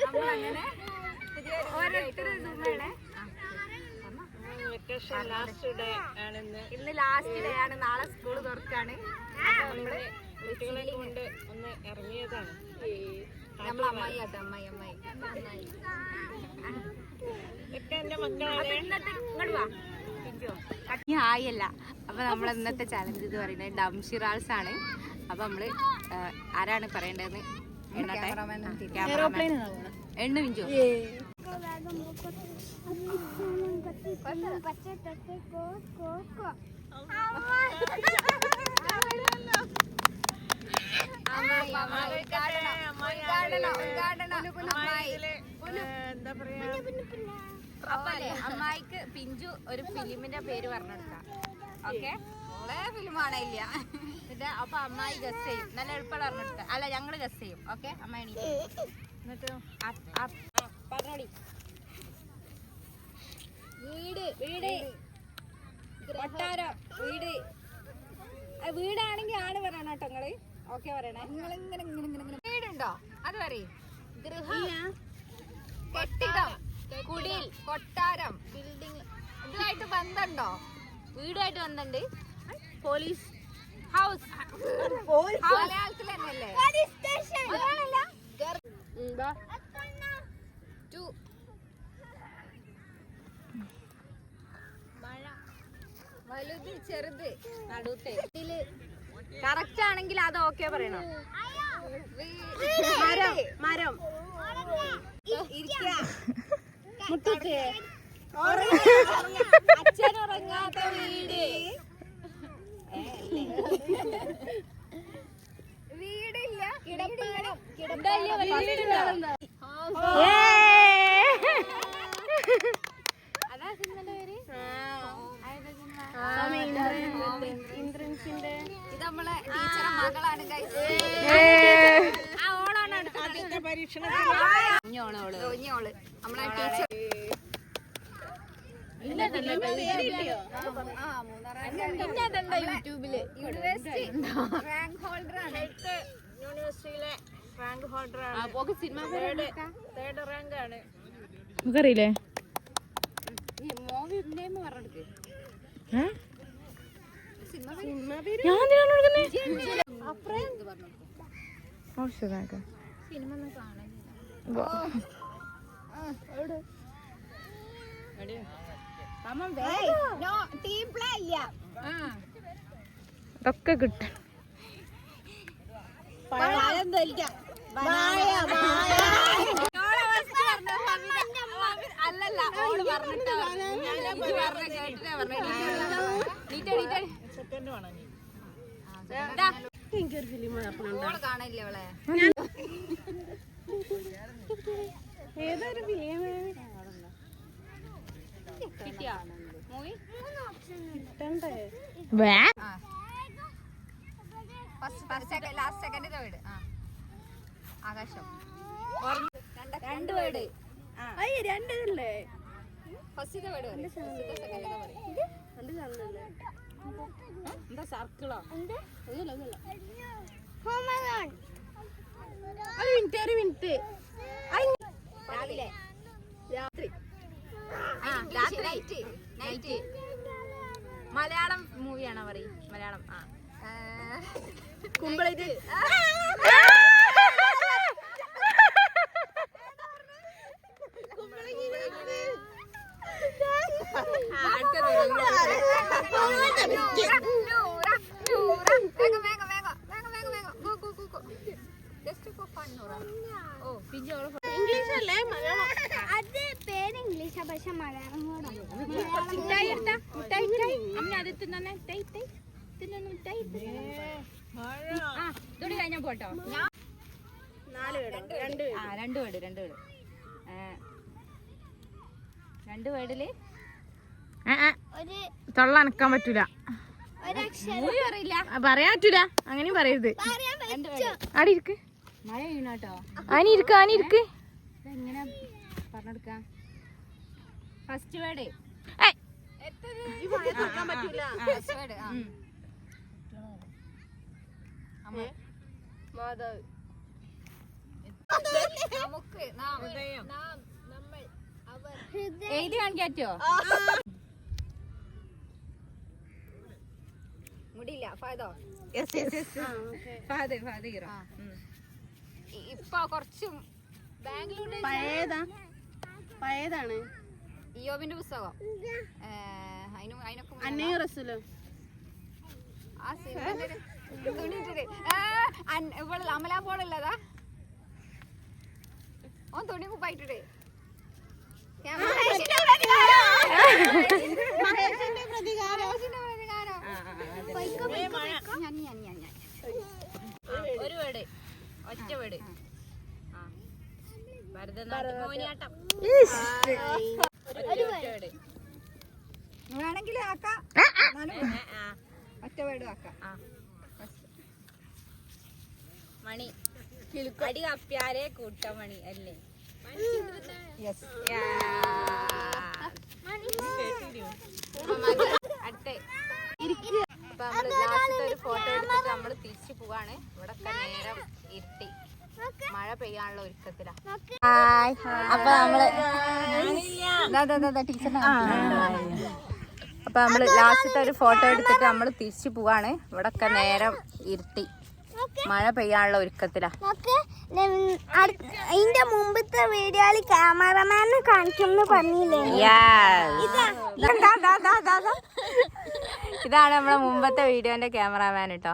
നമ്മളങ്ങനെ ഓരോരുത്തരും ഇന്ന് ലാസ്റ്റ് ഡേ ആണ്. നാളെ സ്കൂള് തുറക്കാണ്. കുട്ടികളെ കൊണ്ട് ഒന്ന് ഇറങ്ങിയതാണ്. നമ്മളെ അമ്മായി ആട്ടോ, അമ്മായി ഹായല്ല. അപ്പൊ നമ്മൾ ഇന്നത്തെ ചാലഞ്ച് എന്ന് പറയുന്നത് ഡംഷിറാൾസ് ആണ്. അപ്പൊ നമ്മള് ആരാണ് പറയേണ്ടതെന്ന് എണ്ണ മിഞ്ചോ അമ്മായിക്ക് പിഞ്ചു ഒരു ഫിലിമിന്റെ പേര് പറഞ്ഞെടുക്കാം. ഓക്കെ, ഫിലിമാണ് ഇല്ല. അപ്പൊ അമ്മായി ഗസ് ചെയ്യും. നല്ല എളുപ്പമുള്ള പറഞ്ഞെടുക്കാം. അല്ല, ഞങ്ങള് ഗസ് ചെയ്യും. ഓക്കെ, അമ്മായി പറഞ്ഞോടി. വീട് കൊട്ടാരം വീടാണെങ്കിൽ ആണ് പറയണം കേട്ടോ നിങ്ങള്. ഓക്കെ പറയണേ. വീടുണ്ടോ അത് പറയും. ഗൃഹം, കെട്ടിടം, കുടിൽ, കൊട്ടാരം, ബിൽഡിംഗ്. ഇതുമായിട്ട് ബന്ധമുണ്ടോ? വീടുമായിട്ട് ബന്ധമുണ്ട്. പോലീസ് ഹൗസ്, മലയാളത്തിൽ തന്നെയല്ലേ? മഴ, വലുത്, ചെറുത്, നടുത്തെ. കറക്റ്റ് ആണെങ്കിൽ അത് ഓക്കെ പറയണം. മരം, അച്ഛനുറങ്ങാത്ത വീട്, വീടില്ല, കിടപ്പാടം, അതാ സിനിമന്റെ പേര്. ഇന്ദ്രൻസിന്റെ ഇത് നമ്മളെ ടീച്ചറെ മകളാണ്. ഓള് നമ്മളെ ടീച്ചർ. യൂട്യൂബില് യൂണിവേഴ്സിറ്റി റാങ്ക് ഹോൾഡർ ആണ്. യൂണിവേഴ്സിറ്റിയിലെ റാങ്ക് ഹോൾഡർ ആണ്. സിനിമ തേർഡ് റാങ്ക് ആണ്. നമുക്കറിയില്ലേ? പറഞ്ഞെടുക്ക്. സിനിമ ഇതൊക്കെ കിട്ടും. അല്ലല്ല, ഓള് പറഞ്ഞിട്ട് എനിക്കൊരു ഫിലിം കാണില്ല അവളെ. ഏതൊരു ഫിലിം കിട്ടിയോ മൂവി? Last second third. ആകാശം. രണ്ട് വേർഡ്. രണ്ടല്ലേ? ഫസ്റ്റത്തെ വേർഡ് പറയും. എന്താ സർക്കിളോ? ഒരു മിനിറ്റ്. രാവിലെ, രാത്രി, നൈറ്റ്. മലയാളം മൂവിയാണോ പറയും? മലയാളം. കുമ്പളേറ്റ്. ഇംഗ്ലീഷ് അല്ലേ? മലയാളം. അത് പേര് ഇംഗ്ലീഷാ, പക്ഷെ മലയാളം കൂടെ. കഴിഞ്ഞ പോട്ടോ. രണ്ട് വേർഡില് തൊള്ളനക്കാൻ പറ്റൂല, അറിയില്ല, പറയാൻ പറ്റൂല. അങ്ങനെയും പറയരുത്. ആടെ ഇരിക്ക്, മഴ വീണോട്ടോ. ആനിരിക്ക്. എങ്ങനെ പറഞ്ഞെടുക്കാം? First word Madhav. നമുക്ക് എഴുതി കാണിക്കാൻ പറ്റുമോ? മുടിയില്ല ഫാദോ. ഇപ്പൊ കുറച്ച് ബാംഗ്ലൂരിൽ പഴയതാണ്. ഇയോബിന്റെ പുസ്തകം അതിനൊക്കെ അന്നയും റസൂലും. ആ സിനിമ തുണിയിട്ടിട്ട് ഇവള് അമലാ പോളല്ലതാ ഓൻ തുണി കുപ്പായിട്ടിട്ട് ഒരു വീട് ഒറ്റ വീട് ഭരതനാട്യം മോഹിനിയാട്ടം വീട് വേണമെങ്കിൽ ആക്കാം ഒറ്റ വീട് ആക്കാം മണി അടി കപ്പിയാരെ കൂട്ടമണി അല്ലേ? അടുത്ത അപ്പൊ നമ്മള് ലാസ്റ്റത്തെ ഒരു ഫോട്ടോ എടുത്തിട്ട് നമ്മള് തിരിച്ചു പോവാണ്. ഇവിടെ നേരം ഇരുട്ടി മഴ പെയ്യാനുള്ള ഒരുക്കത്തിലാ. അപ്പൊ നമ്മള് അപ്പൊ നമ്മള് ലാസ്റ്റത്തെ ഒരു ഫോട്ടോ എടുത്തിട്ട് നമ്മള് തിരിച്ചു പോവാണ്. ഇവിടെ നേരം ഇരുട്ടി മഴ പെയ്യാനുള്ള ഒരുക്കത്തിലാ. ഇതിന്റെ മുമ്പത്തെ വീഡിയോയില് ക്യാമറമാനെ കാണിക്കുമെന്ന് പറഞ്ഞില്ലേ? ഇതാണ് നമ്മളെ മുമ്പത്തെ വീഡിയോന്റെ ക്യാമറാമാൻ കേട്ടോ.